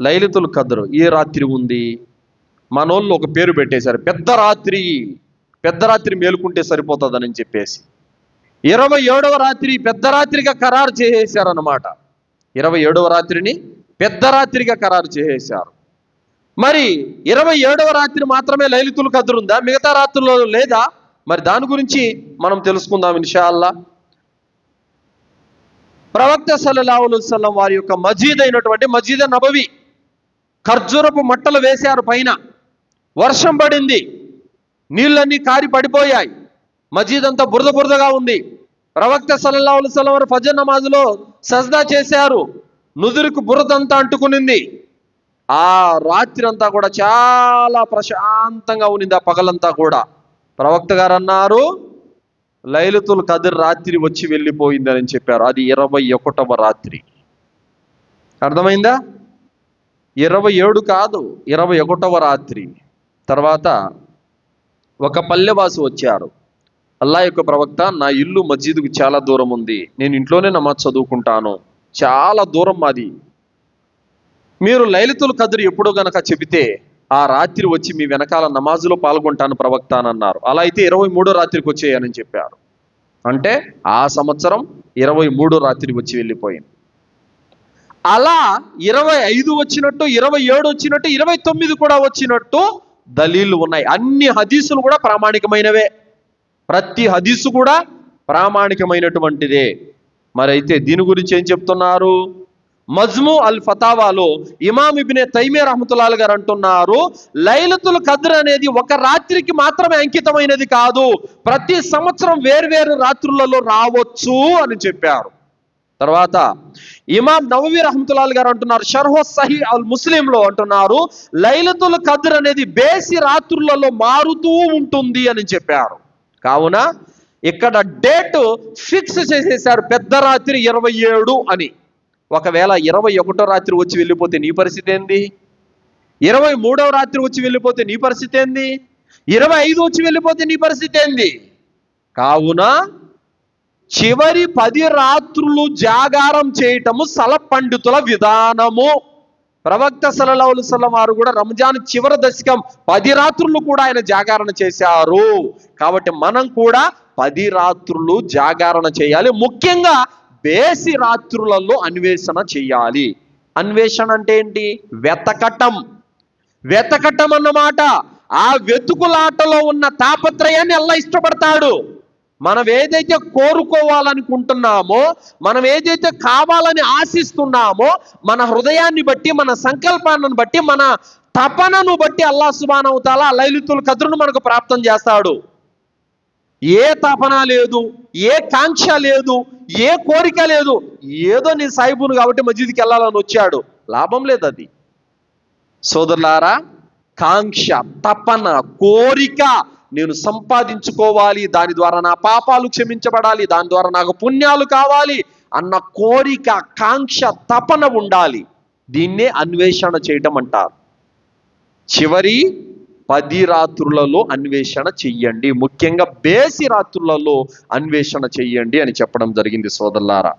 లైలతుల్ ఖద్ర్ ఏ రాత్రి ఉంది? మనోళ్ళు ఒక పేరు పెట్టేశారు, పెద్ద రాత్రి. పెద్ద రాత్రి మేలుకుంటే సరిపోతుందని చెప్పేసి 27వ రాత్రి పెద్ద రాత్రిగా ఖరారు చేసేశారన్నమాట. 27వ రాత్రిని పెద్ద రాత్రిగా ఖరారు చేసేశారు. మరి 27వ రాత్రి మాత్రమే లైలతుల్ ఖద్ర్ ఉందా? మిగతా రాత్రుల్లో లేదా? మరి దాని గురించి మనం తెలుసుకుందాం ఇన్షాల్లా. ప్రవక్త సల్లల్లాహు అలైహి వసల్లం వారి యొక్క మజీద్ అయినటువంటి మజీద్ నబవి, ఖర్జూరపు మట్టలు వేశారు పైన. వర్షం పడింది, నీళ్ళన్నీ కారి పడిపోయాయి, మజీద్ అంతా బురద బురదగా ఉంది. ప్రవక్త సల్లల్లాహు అలైహి వసల్లం వారు ఫజర్ నమాజులో సజ్దా చేశారు, నుదురుకు బురదంతా అంటుకునింది. ఆ రాత్రి అంతా కూడా చాలా ప్రశాంతంగా ఉన్నింది, ఆ పగలంతా కూడా. ప్రవక్త గారు అన్నారు, లైలతుల్ ఖద్ర్ రాత్రి వచ్చి వెళ్ళిపోయిందని చెప్పారు. అది 21వ రాత్రి. అర్థమైందా? 27 కాదు, 21వ రాత్రి. తర్వాత ఒక పల్లెవాసి వచ్చారు. అల్లా యొక్క ప్రవక్త, నా ఇల్లు మస్జిద్కు చాలా దూరం ఉంది, నేను ఇంట్లోనే నమాజ్ చదువుకుంటాను, చాలా దూరం మాది. మీరు లైలతుల్ ఖద్ర్ ఎప్పుడో గనక చెబితే ఆ రాత్రి వచ్చి మీ వెనకాల నమాజులో పాల్గొంటాను ప్రవక్త అని అన్నారు. అలా అయితే 23వ రాత్రికి వచ్చేయని చెప్పారు. అంటే ఆ సంవత్సరం 23వ రాత్రి వచ్చి వెళ్ళిపోయింది. అలా 25 వచ్చినట్టు, 27 వచ్చినట్టు, 29 కూడా వచ్చినట్టు దలీలు ఉన్నాయి. అన్ని హదీసులు కూడా ప్రామాణికమైనవే, ప్రతి హదీసు కూడా ప్రామాణికమైనటువంటిదే. మరి అయితే దీని గురించి ఏం చెప్తున్నారు? మజ్ము అల్ ఫతావాలో ఇమామ్ ఇబ్నే తైమియా రహ్మతుల్లాహి గారు అంటున్నారు, లైలతుల్ ఖద్ర్ అనేది ఒక రాత్రికి మాత్రమే అంకితమైనది కాదు, ప్రతి సంవత్సరం వేర్వేరు రాత్రులలో రావచ్చు అని చెప్పారు. తర్వాత ఇమామ్ నవవి రహ్మతుల్లాహి గారు అంటున్నారు, షర్హు సహీ అల్ ముస్లింలో అంటున్నారు, లైలతుల్ ఖద్ర్ అనేది బేసి రాత్రులలో మారుతూ ఉంటుంది అని చెప్పారు. కావున ఇక్కడ డేట్ ఫిక్స్ చేసేశారు, పెద్ద రాత్రి 27 అని. ఒకవేళ 21వ రాత్రి వచ్చి వెళ్ళిపోతే నీ పరిస్థితి ఏంది? 23వ రాత్రి వచ్చి వెళ్ళిపోతే నీ పరిస్థితి ఏంది? 25 వచ్చి వెళ్ళిపోతే నీ పరిస్థితి ఏంది? కావున చివరి 10 రాత్రులు జాగారం చేయటము సలఫ్ పండితుల విధానము. ప్రవక్త సల్లల్లాహు అలైహి వసల్లం వారు కూడా రంజాన్ చివరి దశకం 10 రాత్రులు కూడా ఆయన జాగరణ చేశారు. కాబట్టి మనం కూడా 10 రాత్రులు జాగరణ చేయాలి. ముఖ్యంగా బేసి రాత్రులలో అన్వేషణ చేయాలి. అన్వేషణ అంటే ఏంటి? వెతకటం. వెతకటం అన్నమాట. ఆ వెతుకులాటలో ఉన్న తాపత్రయాన్ని అల్లాహ్ ఇష్టపడతాడు. మనం ఏదైతే కోరుకోవాలనుకుంటున్నామో, మనం ఏదైతే కావాలని ఆశిస్తున్నామో, మన హృదయాన్ని బట్టి, మన సంకల్పాన్ని బట్టి, మన తపనను బట్టి అల్లాహ్ సుబ్హానహు వ తఆలా లైలతుల్ ఖద్రును మనకు ప్రాప్తం చేస్తాడు. ఏ తపన లేదు, ఏ కాంక్ష లేదు, ఏ కోరిక లేదు, ఏదో నేను సాయిబును కాబట్టి మస్జిద్కి వెళ్ళాలని వచ్చాడు, లాభం లేదు. అది సోదరులారా, కాంక్ష, తపన, కోరిక, నేను సంపాదించుకోవాలి, దాని ద్వారా నా పాపాలు క్షమించబడాలి, దాని ద్వారా నాకు పుణ్యాలు కావాలి అన్న కోరిక, కాంక్ష, తపన ఉండాలి. దీన్నే అన్వేషణ చేయటం అంటారు. చివరి 10 రాత్రులలో అన్వేషణ చెయ్యండి, ముఖ్యంగా బేసి రాత్రులలో అన్వేషణ చెయ్యండి అని చెప్పడం జరిగింది సోదరులారా.